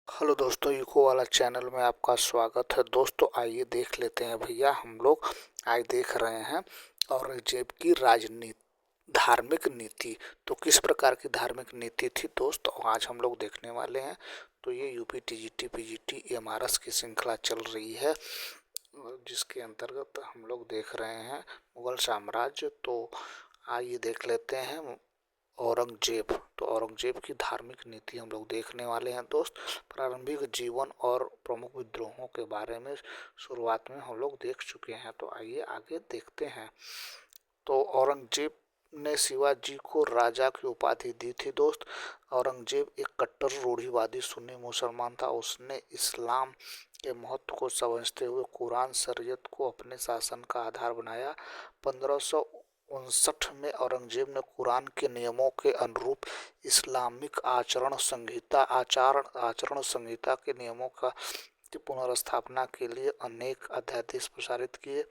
Hello दोस्तों, eco वाला channel में आपका स्वागत है। दोस्तों आइए देख लेते हैं भैया, हम लोग आज देख रहे हैं औरंगजेब की राजनीति धार्मिक नीति। तो किस प्रकार की धार्मिक नीति थी दोस्तों, आज हम लोग देखने वाले हैं। तो ये यूपी टीजीटी पीजीटी एमआरएस की श्रृंखला चल रही है, जिसके अंतर्गत हम लोग देख रहे हैं मुगल साम्राज्य। तो आइए देख लेते हैं औरंगजेब। तो औरंगजेब की धार्मिक नीति हम लोग देखने वाले हैं दोस्त। प्रारंभिक जीवन और प्रमुख विद्रोहों के बारे में शुरुआत में हम लोग देख चुके हैं, तो आइए आगे देखते हैं। तो औरंगजेब ने शिवाजी को राजा की उपाधि दी थी दोस्त। औरंगजेब एक कट्टर रूढ़िवादी सुन्नी मुसलमान था। उसने इस्लाम के महत्व को समझते हुए कुरान शरीयत को अपने शासन का आधार बनाया। 1559 में औरंगजेब ने कुरान के नियमों के अनुरूप इस्लामिक आचरण संहिता के नियमों का की पुनर्स्थापना के लिए अनेक अध्यादेश प्रसारित किए।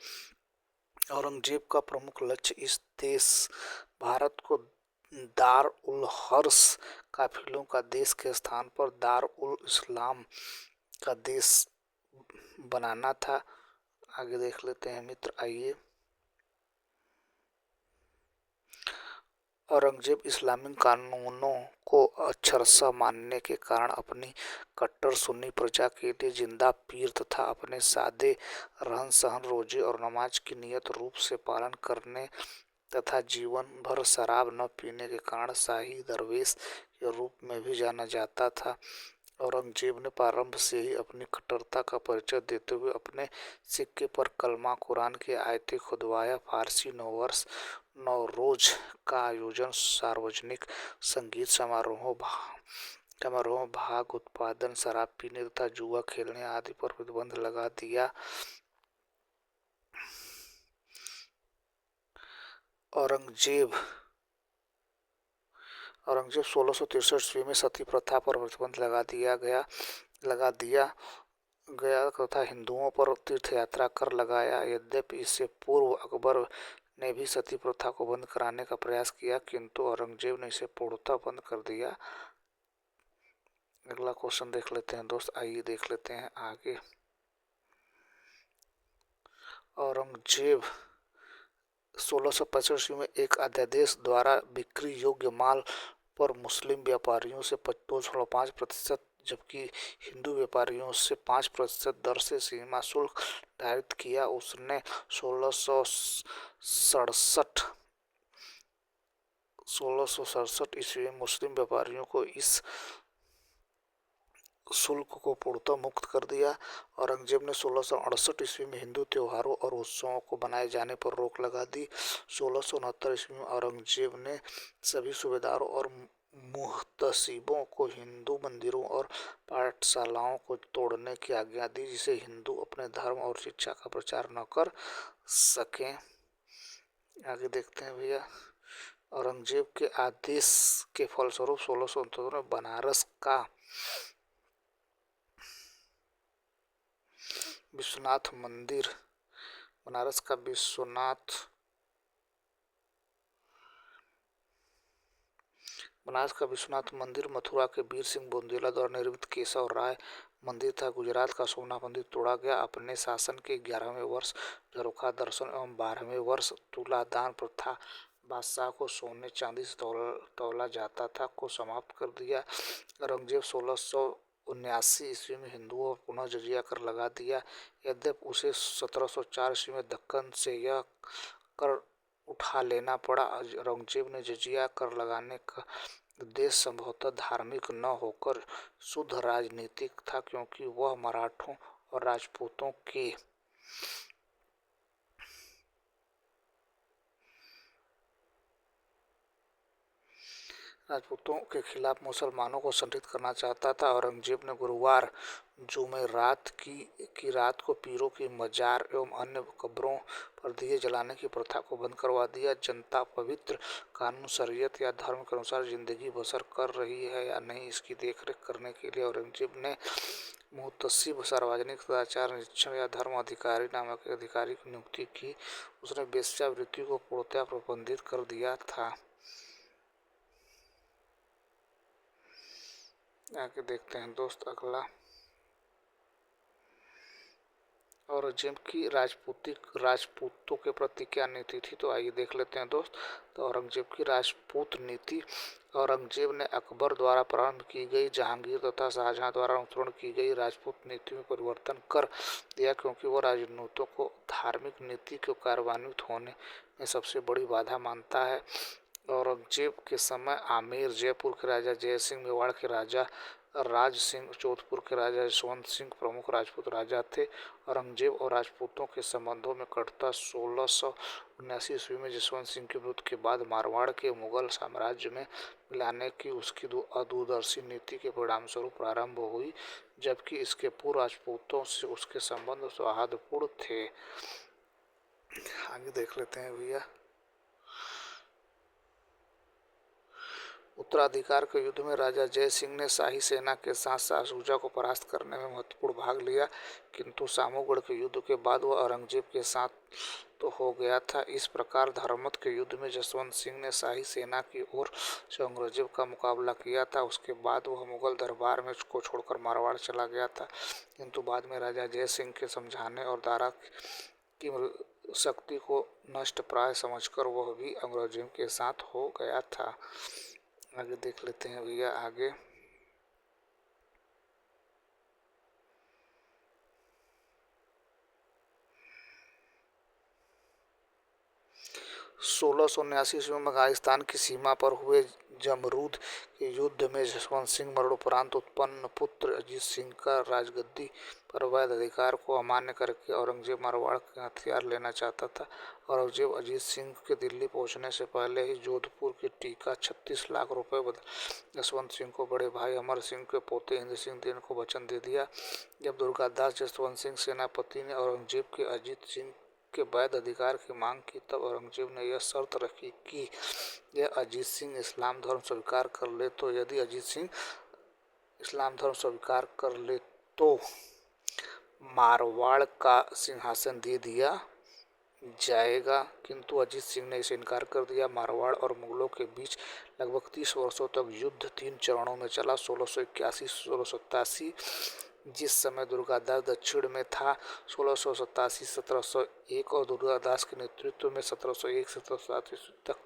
औरंगजेब का प्रमुख लक्ष्य इस देश भारत को दार उल हर्ष काफिलों का देश के स्थान पर दार उल इस्लाम का देश बनाना था। आगे देख लेते हैं मित्र, आइए। औरंगजेब इस्लामी कानूनों को अक्षरशः मानने के कारण अपनी कट्टर सुन्नी प्रजा के लिए जिंदा पीर तथा अपने सादे रहन सहन, रोजे और नमाज की नियत रूप से पालन करने तथा जीवन भर शराब न पीने के कारण शाही दरवेश के रूप में भी जाना जाता था। औरंगजेब ने प्रारंभ से ही अपनी कट्टरता का परिचय देते हुए अपने सिक्के पर कलमा कुरान की आयतें खुदवाया। फारसी नववर्ष नवरोज का आयोजन, सार्वजनिक संगीत समारोहों, भाग उत्पादन, शराब पीने तथा जुआ खेलने आदि पर प्रतिबंध लगा दिया। औरंगजेब 1663 ईस्वी में सती प्रथा पर प्रतिबंध लगा दिया गया तथा हिंदुओं पर तीर्थ यात्रा कर लगाया। यद्यपि इससे पूर्व अकबर ने भी सती प्रथा को बंद कराने का प्रयास किया, किंतु औरंगजेब ने इसे पूर्णतः बंद कर दिया। अगला क्वेश्चन देख लेते हैं दोस्त, आइए देख लेते हैं आगे। औरंगजेब 1665 ईस्वी में एक अध्यादेश द्वारा बिक्री योग्य माल पर मुस्लिम व्यापारियों से 2.5% जबकि हिंदू व्यापारियों से 5% दर से सीमा शुल्क निर्धारित किया। उसने 1667 ईस्वी में मुस्लिम व्यापारियों को इस शुल्क को पूर्णतः मुक्त कर दिया। औरंगजेब ने 1668 ईस्वी में हिंदू त्योहारों और उत्सवों को बनाए जाने पर रोक लगा दी। 1669 ईस्वी में औरंगजेब ने सभी सूबेदारों और मुहतसिबों को हिंदू मंदिरों और पाठशालाओं को तोड़ने की आज्ञा दी, जिससे हिंदू अपने धर्म और शिक्षा का प्रचार न कर सकें। आगे देखते हैं भैया। औरंगजेब के आदेश के फलस्वरूप 1669 में बनारस का विश्वनाथ मंदिर मथुरा के वीर सिंह बुंदेला द्वारा निर्मित केशव राय मंदिर था। गुजरात का सोमनाथ मंदिर तोड़ा गया। अपने शासन के 11वें वर्ष झरोखा दर्शन एवं 12वें वर्ष तुलादान प्रथा बादशाह को सोने चांदी से तौला जाता था को समाप्त कर दिया। औरंगजेब 1679 ईस्वी में हिंदुओं पर पुनः जजिया कर लगा दिया। यद्यपि उसे 1704 ईस्वी में दक्कन से यह कर उठा लेना पड़ा। औरंगजेब ने जजिया कर लगाने का उद्देश्य संभवतः धार्मिक न होकर शुद्ध राजनीतिक था, क्योंकि वह मराठों और राजपूतों के खिलाफ मुसलमानों को संगठित करना चाहता था। औरंगजेब ने गुरुवार जुमेरात की रात को पीरों की मजार एवं अन्य कब्रों पर दिए जलाने की प्रथा को बंद करवा दिया। जनता पवित्र कानून, शरीयत या धर्म के अनुसार जिंदगी बसर कर रही है या नहीं, इसकी देखरेख करने के लिए औरंगजेब ने मुहतसिब, सार्वजनिक सदाचार निरीक्षण या धर्म अधिकारी नामक एक अधिकारी की नियुक्ति की। उसने वेश्यावृत्ति को पूर्णतः प्रतिबंधित कर दिया था। आगे देखते हैं दोस्त अगला। औरंगजेब की राजपूतों के प्रति क्या नीति थी, तो आइए देख लेते हैं दोस्त। तो औरंगजेब की राजपूत नीति। औरंगजेब ने अकबर द्वारा प्रारंभ की गई, जहांगीर तथा शाहजहां द्वारा अनुसरण की गई राजपूत नीति में परिवर्तन कर दिया, क्योंकि वह राजपूतों को धार्मिक नीति के कार्यान्वित होने में सबसे बड़ी बाधा मानता है। औरंगजेब के समय आमेर जयपुर के राजा जय सिंह, मेवाड़ के राजा राज सिंह, जोधपुर के राजा यशवंत सिंह प्रमुख राजपूत राजा थे। औरंगजेब और राजपूतों के संबंधों में कटुता 1679 ईस्वी में जसवंत सिंह की मृत्यु के बाद मारवाड़ के मुगल साम्राज्य में मिलाने की उसकी दूरदर्शी नीति के परिणामस्वरूप प्रारंभ हुई, जबकि इसके पूर्व राजपूतों से उसके संबंध सौहार्दपूर्ण थे। आगे देख लेते हैं भैया। उत्तराधिकार के युद्ध में राजा जय सिंह ने शाही सेना के साथ शाहशुजा को परास्त करने में महत्वपूर्ण भाग लिया, किंतु सामूगढ़ के युद्ध के बाद वह औरंगजेब के साथ तो हो गया था। इस प्रकार धर्मत के युद्ध में जसवंत सिंह ने शाही सेना की ओर से औरंगजेब का मुकाबला किया था। उसके बाद वह मुगल दरबार में को छोड़कर मारवाड़ चला गया था, किंतु बाद में राजा जय सिंह के समझाने और दारा की शक्ति को नष्ट प्राय समझकर वह भी औरंगजेब के साथ हो गया था। आगे देख लेते हैं भैया आगे। सोलह सौ 79 ईस्वी में राजस्थान की सीमा पर हुए जमरूद के युद्ध में जसवंत सिंह मरणोपरांत उत्पन्न पुत्र अजीत सिंह का राजगद्दी पर वैध अधिकार को अमान्य करके औरंगजेब मारवाड़ के हथियार लेना चाहता था। औरंगजेब अजीत सिंह के दिल्ली पहुंचने से पहले ही जोधपुर की टीका 36 लाख रुपए बदले जसवंत सिंह को बड़े भाई अमर सिंह के पोते इंद्र सिंह देने को वचन दे दिया। जब दुर्गादास जसवंत सिंह सेनापति ने औरंगजेब के अजीत सिंह के वैध अधिकार की मांग की, तब औरंगजेब ने यह शर्त रखी कि यह अजीत सिंह इस्लाम धर्म स्वीकार कर ले, तो यदि अजीत सिंह इस्लाम धर्म स्वीकार कर ले तो मारवाड़ का सिंहासन दे दिया जाएगा, किंतु अजीत सिंह ने इसे इनकार कर दिया। मारवाड़ और मुगलों के बीच लगभग 30 वर्षों तक युद्ध 3 चरणों में चला। 1681-1687 जिस समय दुर्गादास दक्षिण में था, 1687-1701 और दुर्गादास के नेतृत्व में 1701 से 1707 ईस्वी तक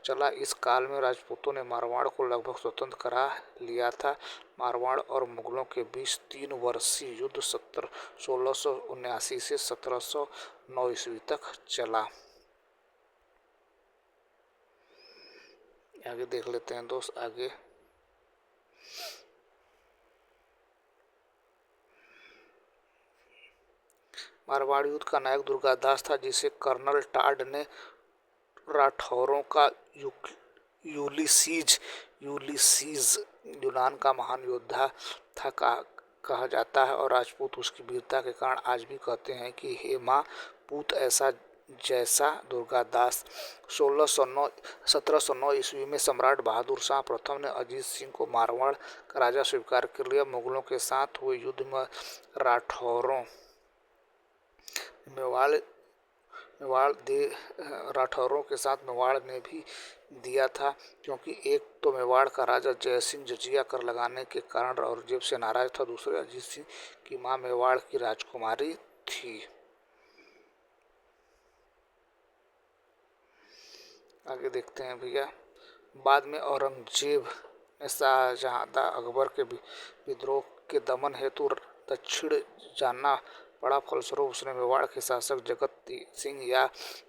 चला। इस काल में राजपूतों ने मारवाड़ को लगभग स्वतंत्र करा लिया था। मारवाड़ और मुगलों के बीच 3 वर्षीय युद्ध 1679 से 1709 ईस्वी तक चला। आगे देख लेते हैं दोस्त आगे। मारवाड़ युद्ध का नायक दुर्गादास था, जिसे कर्नल टाड ने राठौरों का यूलिसीज यूनान का महान योद्धा था कहा जाता है, और राजपूत उसकी वीरता के कारण आज भी कहते हैं कि हे माँ पूत ऐसा जैसा दुर्गादास। 1709 ईस्वी में सम्राट बहादुर शाह प्रथम ने अजीत सिंह को मारवाड़ का राजा स्वीकार कर लिया। मुगलों के साथ हुए युद्ध में राठौरों के साथ मेवाड़ ने भी दिया था, क्योंकि एक तो मेवाड़ का राजा जयसिंह जजिया कर लगाने के कारण औरंगजेब से नाराज था, दूसरे अजीत सिंह की मां मेवाड़ की राजकुमारी थी। आगे देखते हैं भैया। बाद में औरंगजेब ने शाहजहां अकबर के विद्रोह के दमन हेतु दक्षिण जाना पड़ा। फलस्वरूप उसने मेवाड़ के शासक जगत सिंह या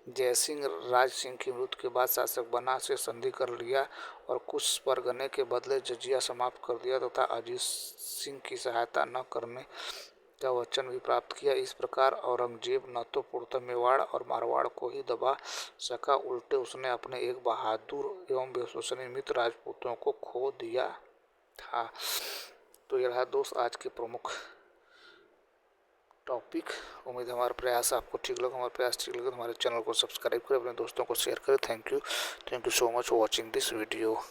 जयसिंह राज सिंह की मृत्यु के बाद शासक बना से संधि कर लिया और कुछ परगने के बदले जजिया समाप्त कर दिया तथा अजीत सिंह की सहायता न करने का वचन भी प्राप्त किया। इस प्रकार औरंगजेब न तो पूर्णतः मेवाड़ और मारवाड़ को ही दबा सका, उल्टे उसने अपने एक बहादुर एवं विश्वसनीय मित्र राजपूतों को खो दिया था। तो यह रहा दोस्त आज के प्रमुख टॉपिक। उम्मीद है हमारा प्रयास आपको ठीक लगा। हमारा प्रयास ठीक लगे तो हमारे चैनल को सब्सक्राइब करें, अपने दोस्तों को शेयर करें। Thank you so much for watching this video.